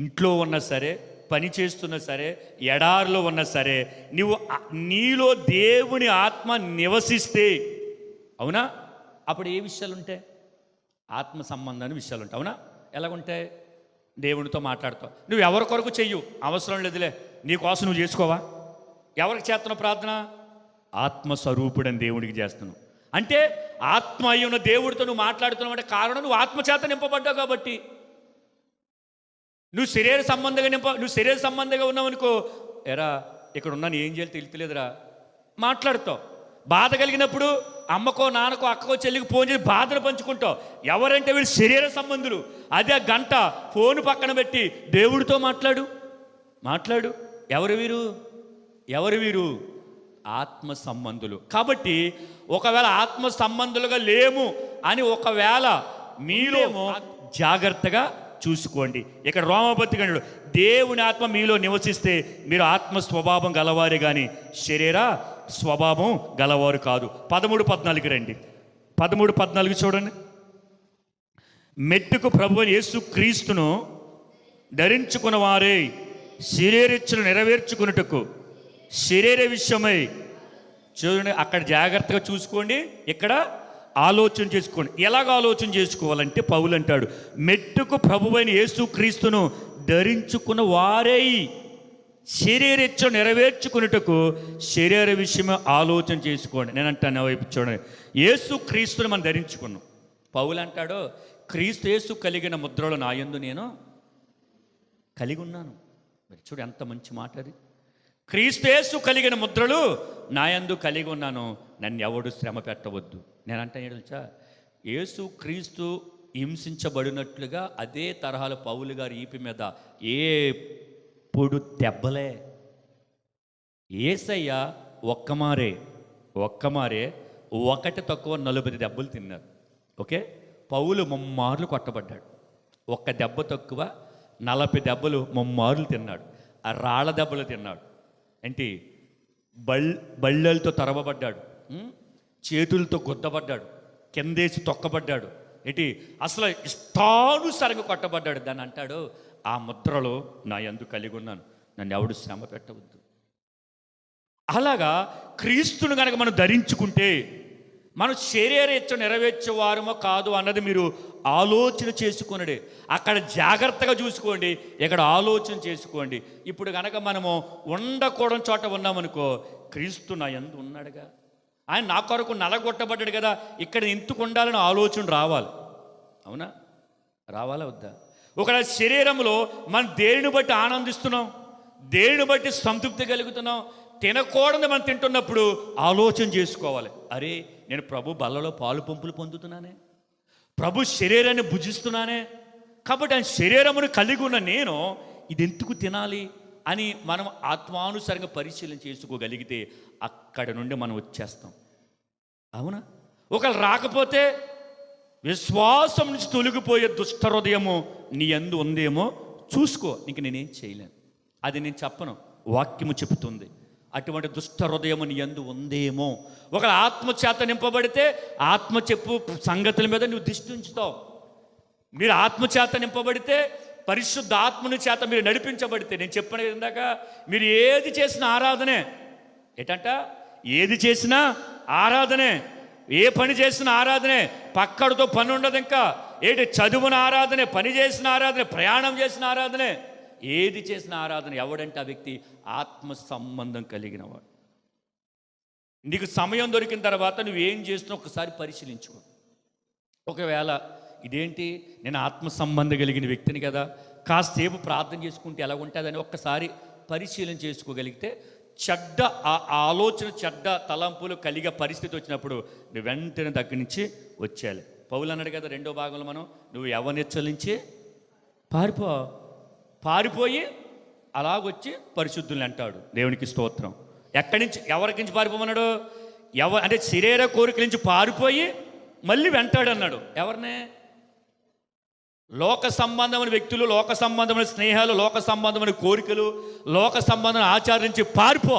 ఇంట్లో ఉన్నా సరే, పని చేస్తున్నా సరే, ఎడారిలో ఉన్నా సరే, నువ్వు నీలో దేవుని ఆత్మ నివసిస్తే, అవునా, అప్పుడు ఏ విషయాలు ఉంటాయి? ఆత్మ సంబంధాన్ని విషయాలు ఉంటాయి. అవునా? ఎలాగుంటాయి? దేవునితో మాట్లాడతావు. నువ్వు ఎవరి కొరకు చెయ్యు, అవసరం లేదులే, నీ కోసం నువ్వు చేసుకోవా? ఎవరికి చేస్తున్నావు ప్రార్థన? ఆత్మస్వరూపుడని దేవుడికి చేస్తున్నావు. అంటే ఆత్మ అయి ఉన్న దేవుడితో నువ్వు మాట్లాడుతున్నావు అంటే కారణం నువ్వు ఆత్మచేత నింపబడ్డావు కాబట్టి. నువ్వు శరీర సంబంధంగా ఉన్నావు అనుకో, ఎరా ఇక్కడ ఉన్నాను ఏం చేయాలి తెలియలేదురా, మాట్లాడుతావు. బాధ కలిగినప్పుడు అమ్మకో నాన్నకో అక్కకో చెల్లికి ఫోన్ చేసి బాధను పంచుకుంటావు. ఎవరంటే వీళ్ళు శరీర సంబంధులు. అదే గంట ఫోన్ పక్కన పెట్టి దేవుడితో మాట్లాడు. ఎవరు వీరు? ఆత్మ సంబంధులు. కాబట్టి ఒకవేళ ఆత్మ సంబంధులుగా లేము అని ఒకవేళ మీలో జాగ్రత్తగా చూసుకోండి. ఇక్కడ రోమపత్రిక దేవుని ఆత్మ మీలో నివసిస్తే మీరు ఆత్మ స్వభావం గలవారే కానీ శరీర స్వభావం గలవారు కాదు. 13-14 రండి. 13-14 చూడండి. మెట్టుకు ప్రభువైన యేసు క్రీస్తును ధరించుకున్న వారే శరీరేచ్ఛను నెరవేర్చుకున్నట్టుకు శరీర విషయమై చూడండి. అక్కడ జాగ్రత్తగా చూసుకోండి, ఇక్కడ ఆలోచన చేసుకోండి. ఎలాగ ఆలోచన చేసుకోవాలంటే పౌలు అంటాడు, మెట్టుకు ప్రభువైన యేసు క్రీస్తును ధరించుకున్న వారే శరీరేచ్ఛ నెరవేర్చుకున్నట్టుకు శరీర విషయమే ఆలోచన చేసుకోండి. నేను అంటాను వైపు చూడండి, యేసు క్రీస్తుని మనం ధరించుకున్నాం. పౌలు అంటాడు, క్రీస్తు యేసు కలిగిన ముద్రలు నా యందు నేను కలిగి ఉన్నాను. మరి చూడు ఎంత మంచి మాట అది. క్రీస్తు యేసు కలిగిన ముద్రలు నా యందు కలిగి ఉన్నాను, నన్ను ఎవడు శ్రమ పెట్టవద్దు. నేను అంటాను తెలుసా, యేసు క్రీస్తు హింసించబడినట్లుగా అదే తరహాలో పౌలు గారి ఈపి మీద పొడు దెబ్బలే. యేసయ్య ఒక్కమారే 1 తక్కువ 40 దెబ్బలు తిన్నారు. ఓకే, పౌలు 3 మార్లు కొట్టబడ్డాడు. 1 దెబ్బ తక్కువ 40 దెబ్బలు 3 మార్లు తిన్నాడు. ఆ రాళ్ళ దెబ్బలు తిన్నాడు. ఏంటి, బళ్ళలతో తరవబడ్డాడు, చేతులతో గుద్దబడ్డాడు, కిందేసి తొక్కబడ్డాడు. ఏంటి, అసలు ఇష్టానుసారంగా కొట్టబడ్డాడు. దాన్ని అంటాడు, ఆ ముద్రలో నా యందు కలిగి ఉన్నాను, నన్ను ఎవడు శ్రమ పెట్టవద్దు. అలాగా క్రీస్తును కనుక మనం ధరించుకుంటే మనం శరీరేచ్ఛ నెరవేర్చేవారమో కాదు అన్నది మీరు ఆలోచన చేసుకునడే. అక్కడ జాగ్రత్తగా చూసుకోండి, ఇక్కడ ఆలోచన చేసుకోండి. ఇప్పుడు కనుక మనము ఉండకూడని చోట ఉన్నామనుకో, క్రీస్తు నా యందు ఉన్నాడుగా, ఆయన నా కొరకు నలగొట్టబడ్డాడు కదా, ఇక్కడ ఎందుకు ఉండాలని ఆలోచన రావాలి. అవునా? రావాలా వద్దా? ఒక శరీరంలో మనం దేనిని బట్టి ఆనందిస్తున్నాం, దేనిని బట్టి సంతృప్తి కలుగుతున్నాం, తినకూడదు మనం తింటున్నప్పుడు ఆలోచన చేసుకోవాలి. అరే, నేను ప్రభు బల్లలో పాలు పంపులు పొందుతున్నానే, ప్రభు శరీరాన్ని భుజిస్తున్నానే, కాబట్టి ఆయన శరీరమును కలిగి ఉన్న నేను ఇది ఎందుకు తినాలి అని మనం ఆత్మానుసారంగా పరిశీలన చేసుకోగలిగితే అక్కడ నుండి మనం వచ్చేస్తాం. అవునా? ఒకవేళ రాకపోతే విశ్వాసం నుంచి తొలగిపోయే దుష్ట హృదయము నీ యందు ఉందేమో చూసుకో. ఇంక నేనేం చేయలేను, అది నేను చెప్పను, వాక్యము చెబుతుంది. అటువంటి దుష్ట హృదయము నీ యందు ఉందేమో. ఒక ఆత్మచేత నింపబడితే ఆత్మ చెప్పు సంగతుల మీద నువ్వు దృష్టి ఉంచుతావు. మీరు ఆత్మచేత నింపబడితే, పరిశుద్ధ ఆత్మని చేత మీరు నడిపించబడితే, నేను చెప్పిన ఇందాక, మీరు ఏది చేసినా ఆరాధనే. ఏంటంట, ఏది చేసినా ఆరాధనే, ఏ పని చేసిన ఆరాధనే, పక్కడితో పని ఉండదు. ఇంకా ఏంటి, చదువున ఆరాధనే, పని చేసిన ఆరాధనే, ప్రయాణం చేసిన ఆరాధనే, ఏది చేసిన ఆరాధన. ఎవడంటే ఆ వ్యక్తి ఆత్మ సంబంధం కలిగిన వాడు. నీకు సమయం దొరికిన తర్వాత నువ్వేం చేస్తున్నావు ఒకసారి పరిశీలించుకో. ఒకవేళ ఇదేంటి, నేను ఆత్మ సంబంధం కలిగిన వ్యక్తిని కదా, కాసేపు ప్రార్థన చేసుకుంటే ఎలా ఉంటుందని ఒక్కసారి పరిశీలన చేసుకోగలిగితే, చెడ్డ ఆలోచన, చెడ్డ తలంపులు కలిగే పరిస్థితి వచ్చినప్పుడు నువ్వు వెంటనే దగ్గర నుంచి వచ్చేయాలి. పౌలు అన్నాడు కదా 2వ భాగంలో, మనం నువ్వు యవ్వనెచ్చల నుంచి పారిపోయి అలాగొచ్చి పరిశుద్ధుల్ని అంటాడు. దేవునికి స్తోత్రం. ఎక్కడి నుంచి, ఎవరికి నుంచి పారిపోమన్నాడు? అంటే శరీర కోరికల నుంచి పారిపోయి మళ్ళీ వెంటాడు అన్నాడు. ఎవరినే? లోక సంబంధమైన వ్యక్తులు, లోక సంబంధమైన స్నేహాలు, లోక సంబంధమైన కోరికలు, లోక సంబంధమైన ఆచారం నుంచి పారిపో.